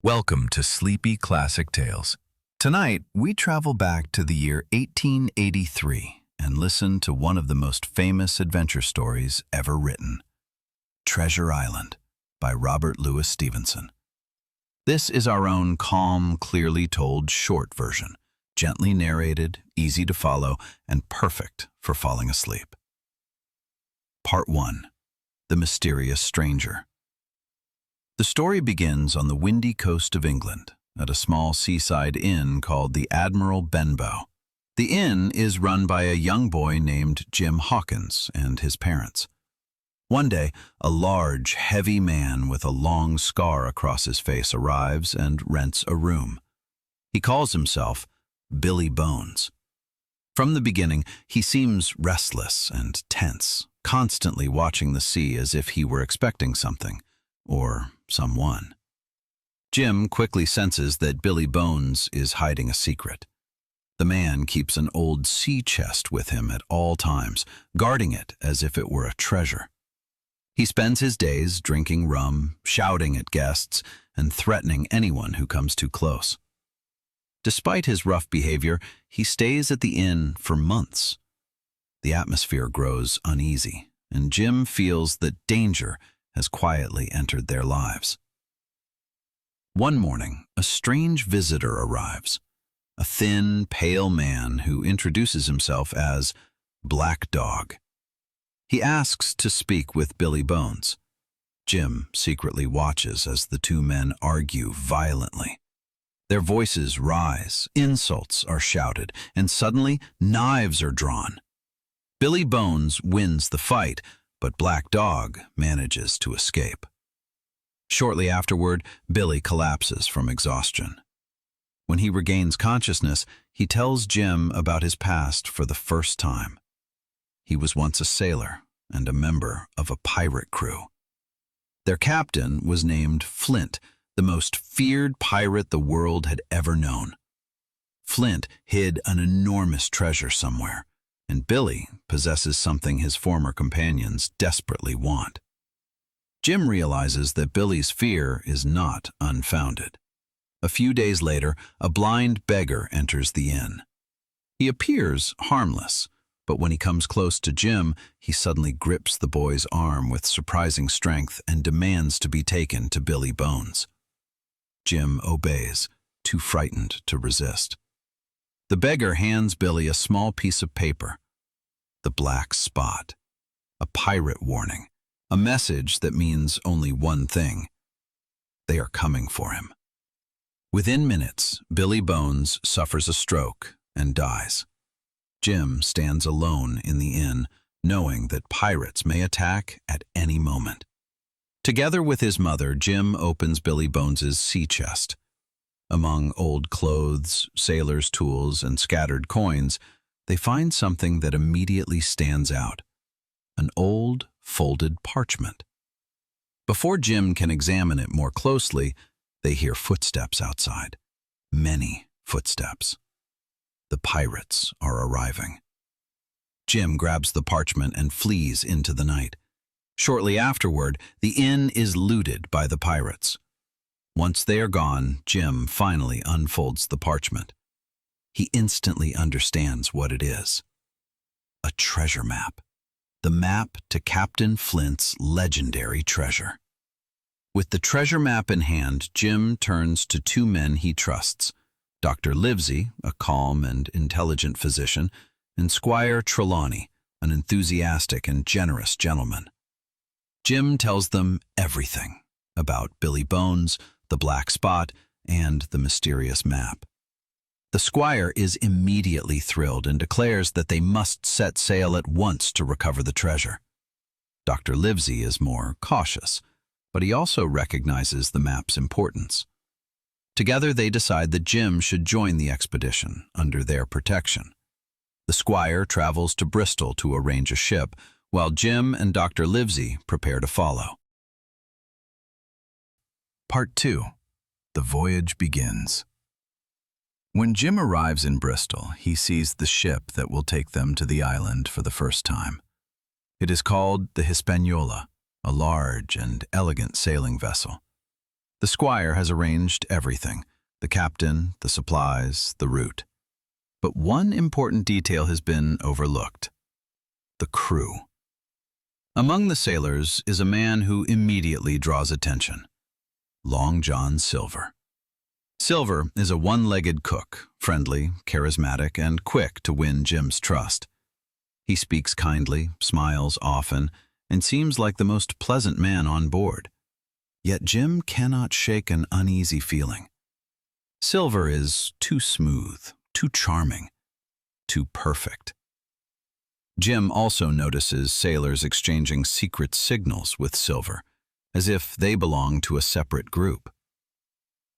Welcome to Sleepy Classic Tales. Tonight, we travel back to the year 1883 and listen to one of the most famous adventure stories ever written, Treasure Island by Robert Louis Stevenson. This is our own calm, clearly told short version, gently narrated, easy to follow, and perfect for falling asleep. Part 1. The Mysterious Stranger. The story begins on the windy coast of England, at a small seaside inn called the Admiral Benbow. The inn is run by a young boy named Jim Hawkins and his parents. One day, a large, heavy man with a long scar across his face arrives and rents a room. He calls himself Billy Bones. From the beginning, he seems restless and tense, constantly watching the sea as if he were expecting something, or someone. Jim quickly senses that Billy Bones is hiding a secret. The man keeps an old sea chest with him at all times, guarding it as if it were a treasure. He spends his days drinking rum, shouting at guests, and threatening anyone who comes too close. Despite his rough behavior, he stays at the inn for months. The atmosphere grows uneasy, and Jim feels that danger has quietly entered their lives. One morning, a strange visitor arrives, a thin, pale man who introduces himself as Black Dog. He asks to speak with Billy Bones. Jim secretly watches as the two men argue violently. Their voices rise, insults are shouted, and suddenly knives are drawn. Billy Bones wins the fight, but Black Dog manages to escape. Shortly afterward, Billy collapses from exhaustion. When he regains consciousness, he tells Jim about his past for the first time. He was once a sailor and a member of a pirate crew. Their captain was named Flint, the most feared pirate the world had ever known. Flint hid an enormous treasure somewhere, and Billy possesses something his former companions desperately want. Jim realizes that Billy's fear is not unfounded. A few days later, a blind beggar enters the inn. He appears harmless, but when he comes close to Jim, he suddenly grips the boy's arm with surprising strength and demands to be taken to Billy Bones. Jim obeys, too frightened to resist. The beggar hands Billy a small piece of paper, the black spot, a pirate warning, a message that means only one thing: they are coming for him. Within minutes, Billy Bones suffers a stroke and dies. Jim stands alone in the inn, knowing that pirates may attack at any moment. Together with his mother, Jim opens Billy Bones's sea chest. Among old clothes, sailors' tools, and scattered coins, they find something that immediately stands out: an old, folded parchment. Before Jim can examine it more closely, they hear footsteps outside. Many footsteps. The pirates are arriving. Jim grabs the parchment and flees into the night. Shortly afterward, the inn is looted by the pirates. Once they are gone, Jim finally unfolds the parchment. He instantly understands what it is: a treasure map. The map to Captain Flint's legendary treasure. With the treasure map in hand, Jim turns to two men he trusts: Dr. Livesey, a calm and intelligent physician, and Squire Trelawney, an enthusiastic and generous gentleman. Jim tells them everything about Billy Bones, the black spot, and the mysterious map. The squire is immediately thrilled and declares that they must set sail at once to recover the treasure. Dr. Livesey is more cautious, but he also recognizes the map's importance. Together they decide that Jim should join the expedition under their protection. The squire travels to Bristol to arrange a ship, while Jim and Dr. Livesey prepare to follow. Part 2. The voyage begins. When Jim arrives in Bristol, he sees the ship that will take them to the island for the first time. It is called the Hispaniola, a large and elegant sailing vessel. The squire has arranged everything: the captain, the supplies, the route. But one important detail has been overlooked: the crew. Among the sailors is a man who immediately draws attention: Long John Silver. Silver is a one-legged cook, friendly, charismatic, and quick to win Jim's trust. He speaks kindly, smiles often, and seems like the most pleasant man on board. Yet Jim cannot shake an uneasy feeling. Silver is too smooth, too charming, too perfect. Jim also notices sailors exchanging secret signals with Silver, as if they belong to a separate group.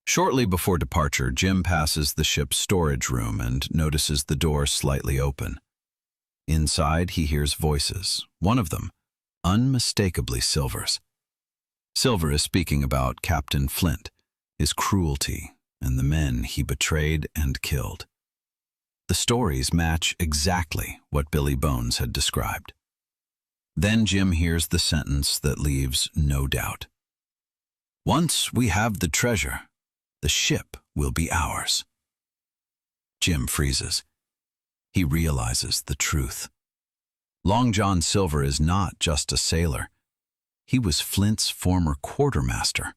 Shortly before departure, Jim passes the ship's storage room and notices the door slightly open. Inside, he hears voices, one of them unmistakably Silver's. Silver is speaking about Captain Flint, his cruelty, and the men he betrayed and killed. The stories match exactly what Billy Bones had described. Then Jim hears the sentence that leaves no doubt. "Once we have the treasure, the ship will be ours." Jim freezes. He realizes the truth. Long John Silver is not just a sailor. He was Flint's former quartermaster,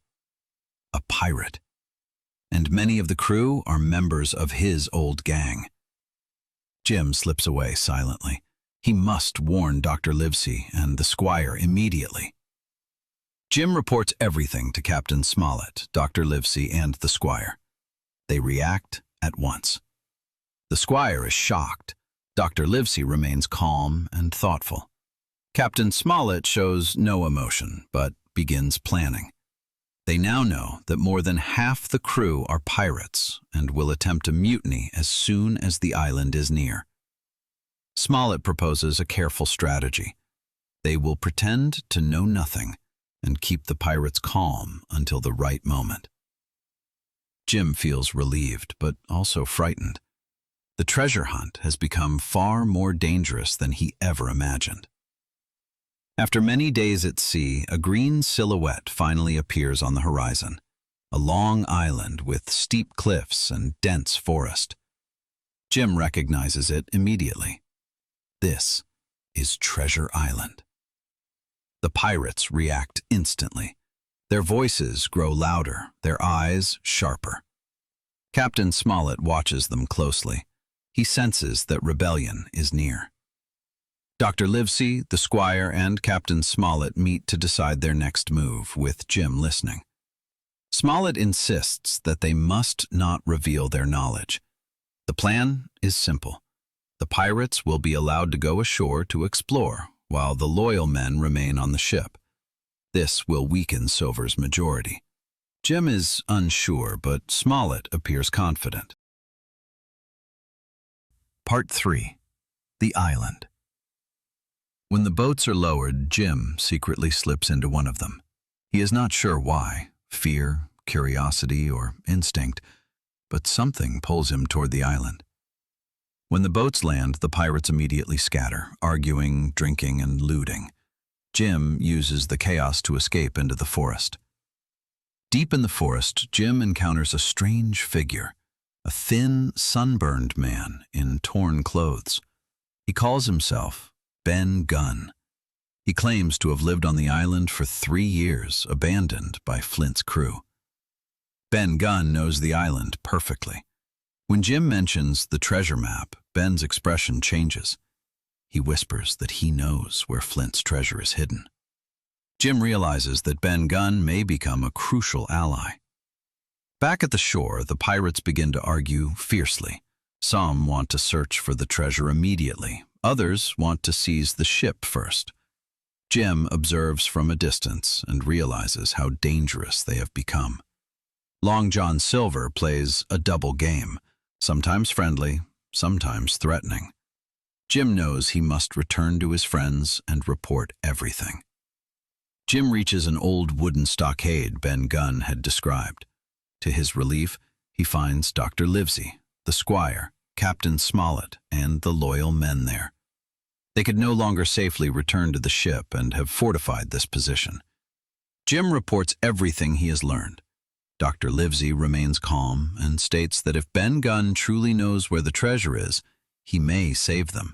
a pirate. And many of the crew are members of his old gang. Jim slips away silently. He must warn Dr. Livesey and the squire immediately. Jim reports everything to Captain Smollett, Dr. Livesey, and the squire. They react at once. The squire is shocked. Dr. Livesey remains calm and thoughtful. Captain Smollett shows no emotion, but begins planning. They now know that more than half the crew are pirates and will attempt a mutiny as soon as the island is near. Smollett proposes a careful strategy. They will pretend to know nothing and keep the pirates calm until the right moment. Jim feels relieved, but also frightened. The treasure hunt has become far more dangerous than he ever imagined. After many days at sea, a green silhouette finally appears on the horizon, a long island with steep cliffs and dense forest. Jim recognizes it immediately. This is Treasure Island. The pirates react instantly. Their voices grow louder, their eyes sharper. Captain Smollett watches them closely. He senses that rebellion is near. Dr. Livesey, the squire, and Captain Smollett meet to decide their next move, with Jim listening. Smollett insists that they must not reveal their knowledge. The plan is simple. The pirates will be allowed to go ashore to explore, while the loyal men remain on the ship. This will weaken Silver's majority. Jim is unsure, but Smollett appears confident. Part 3. The Island. When the boats are lowered, Jim secretly slips into one of them. He is not sure why, fear, curiosity, or instinct, but something pulls him toward the island. When the boats land, the pirates immediately scatter, arguing, drinking, and looting. Jim uses the chaos to escape into the forest. Deep in the forest, Jim encounters a strange figure, a thin, sunburned man in torn clothes. He calls himself Ben Gunn. He claims to have lived on the island for 3 years, abandoned by Flint's crew. Ben Gunn knows the island perfectly. When Jim mentions the treasure map, Ben's expression changes. He whispers that he knows where Flint's treasure is hidden. Jim realizes that Ben Gunn may become a crucial ally. Back at the shore, the pirates begin to argue fiercely. Some want to search for the treasure immediately. Others want to seize the ship first. Jim observes from a distance and realizes how dangerous they have become. Long John Silver plays a double game, sometimes friendly, sometimes threatening. Jim knows he must return to his friends and report everything. Jim reaches an old wooden stockade Ben Gunn had described. To his relief, he finds Dr. Livesey, the squire, Captain Smollett, and the loyal men there. They could no longer safely return to the ship and have fortified this position. Jim reports everything he has learned. Dr. Livesey remains calm and states that if Ben Gunn truly knows where the treasure is, he may save them.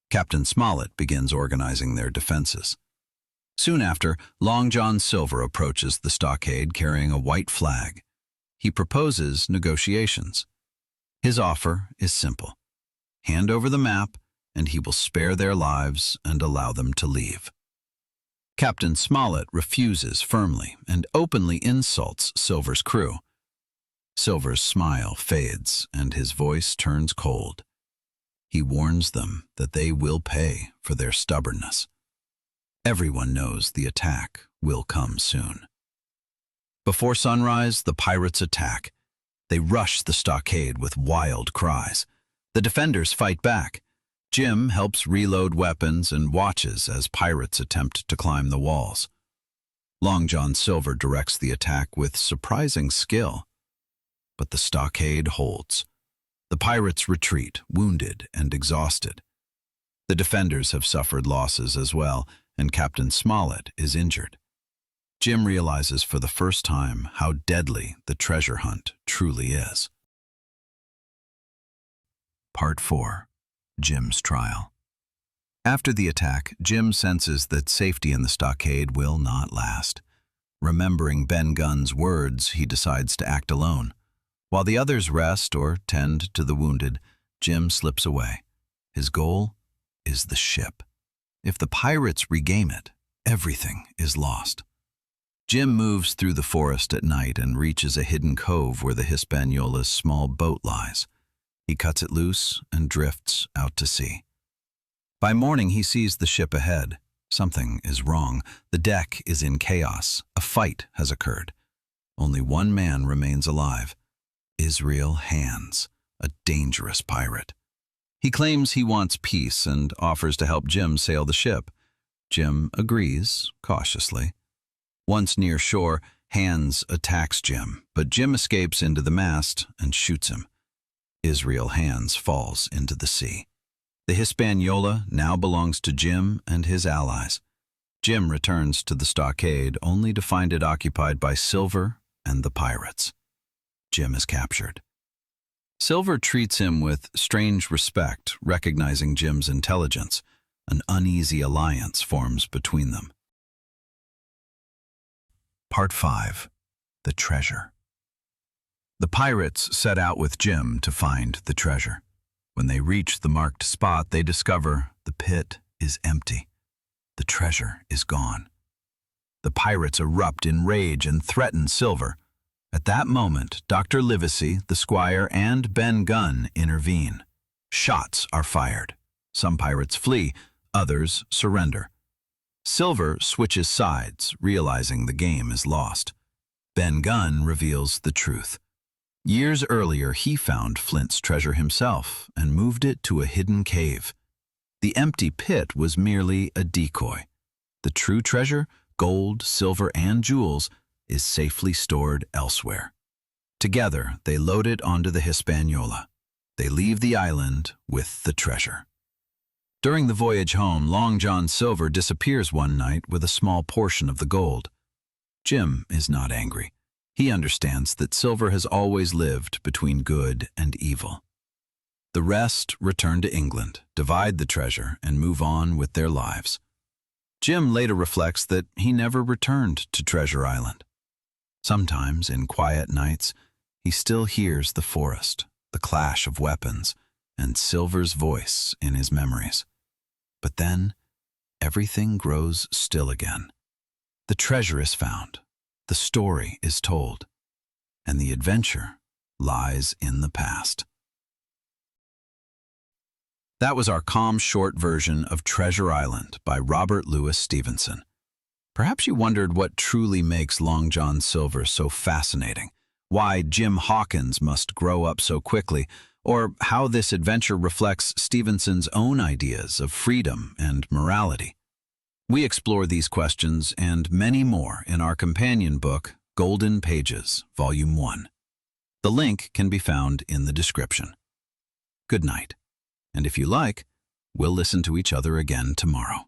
Captain Smollett begins organizing their defenses. Soon after, Long John Silver approaches the stockade carrying a white flag. He proposes negotiations. His offer is simple. Hand over the map, and he will spare their lives and allow them to leave. Captain Smollett refuses firmly and openly insults Silver's crew. Silver's smile fades and his voice turns cold. He warns them that they will pay for their stubbornness. Everyone knows the attack will come soon. Before sunrise, the pirates attack. They rush the stockade with wild cries. The defenders fight back. Jim helps reload weapons and watches as pirates attempt to climb the walls. Long John Silver directs the attack with surprising skill. But the stockade holds. The pirates retreat, wounded and exhausted. The defenders have suffered losses as well, and Captain Smollett is injured. Jim realizes for the first time how deadly the treasure hunt truly is. Part 4. Jim's Trial. After the attack, Jim senses that safety in the stockade will not last. Remembering Ben Gunn's words, he decides to act alone. While the others rest or tend to the wounded, Jim slips away. His goal is the ship. If the pirates regain it, everything is lost. Jim moves through the forest at night and reaches a hidden cove where the Hispaniola's small boat lies. He cuts it loose and drifts out to sea. By morning, he sees the ship ahead. Something is wrong. The deck is in chaos. A fight has occurred. Only one man remains alive. Israel Hands, a dangerous pirate. He claims he wants peace and offers to help Jim sail the ship. Jim agrees, cautiously. Once near shore, Hands attacks Jim, but Jim escapes into the mast and shoots him. Israel Hands falls into the sea. The Hispaniola now belongs to Jim and his allies. Jim returns to the stockade only to find it occupied by Silver and the pirates. Jim is captured. Silver treats him with strange respect, recognizing Jim's intelligence. An uneasy alliance forms between them. Part 5. The Treasure. The pirates set out with Jim to find the treasure. When they reach the marked spot, they discover the pit is empty. The treasure is gone. The pirates erupt in rage and threaten Silver. At that moment, Dr. Livesey, the squire, and Ben Gunn intervene. Shots are fired. Some pirates flee, others surrender. Silver switches sides, realizing the game is lost. Ben Gunn reveals the truth. Years earlier, he found Flint's treasure himself and moved it to a hidden cave. The empty pit was merely a decoy. The true treasure, gold, silver, and jewels, is safely stored elsewhere. Together, they load it onto the Hispaniola. They leave the island with the treasure. During the voyage home, Long John Silver disappears one night with a small portion of the gold. Jim is not angry. He understands that Silver has always lived between good and evil. The rest return to England, divide the treasure, and move on with their lives. Jim later reflects that he never returned to Treasure Island. Sometimes, in quiet nights, he still hears the forest, the clash of weapons, and Silver's voice in his memories. But then, everything grows still again. The treasure is found, the story is told, and the adventure lies in the past. That was our calm, short version of Treasure Island by Robert Louis Stevenson. Perhaps you wondered what truly makes Long John Silver so fascinating, why Jim Hawkins must grow up so quickly, or how this adventure reflects Stevenson's own ideas of freedom and morality. We explore these questions and many more in our companion book, Golden Pages, Volume 1. The link can be found in the description. Good night, and if you like, we'll listen to each other again tomorrow.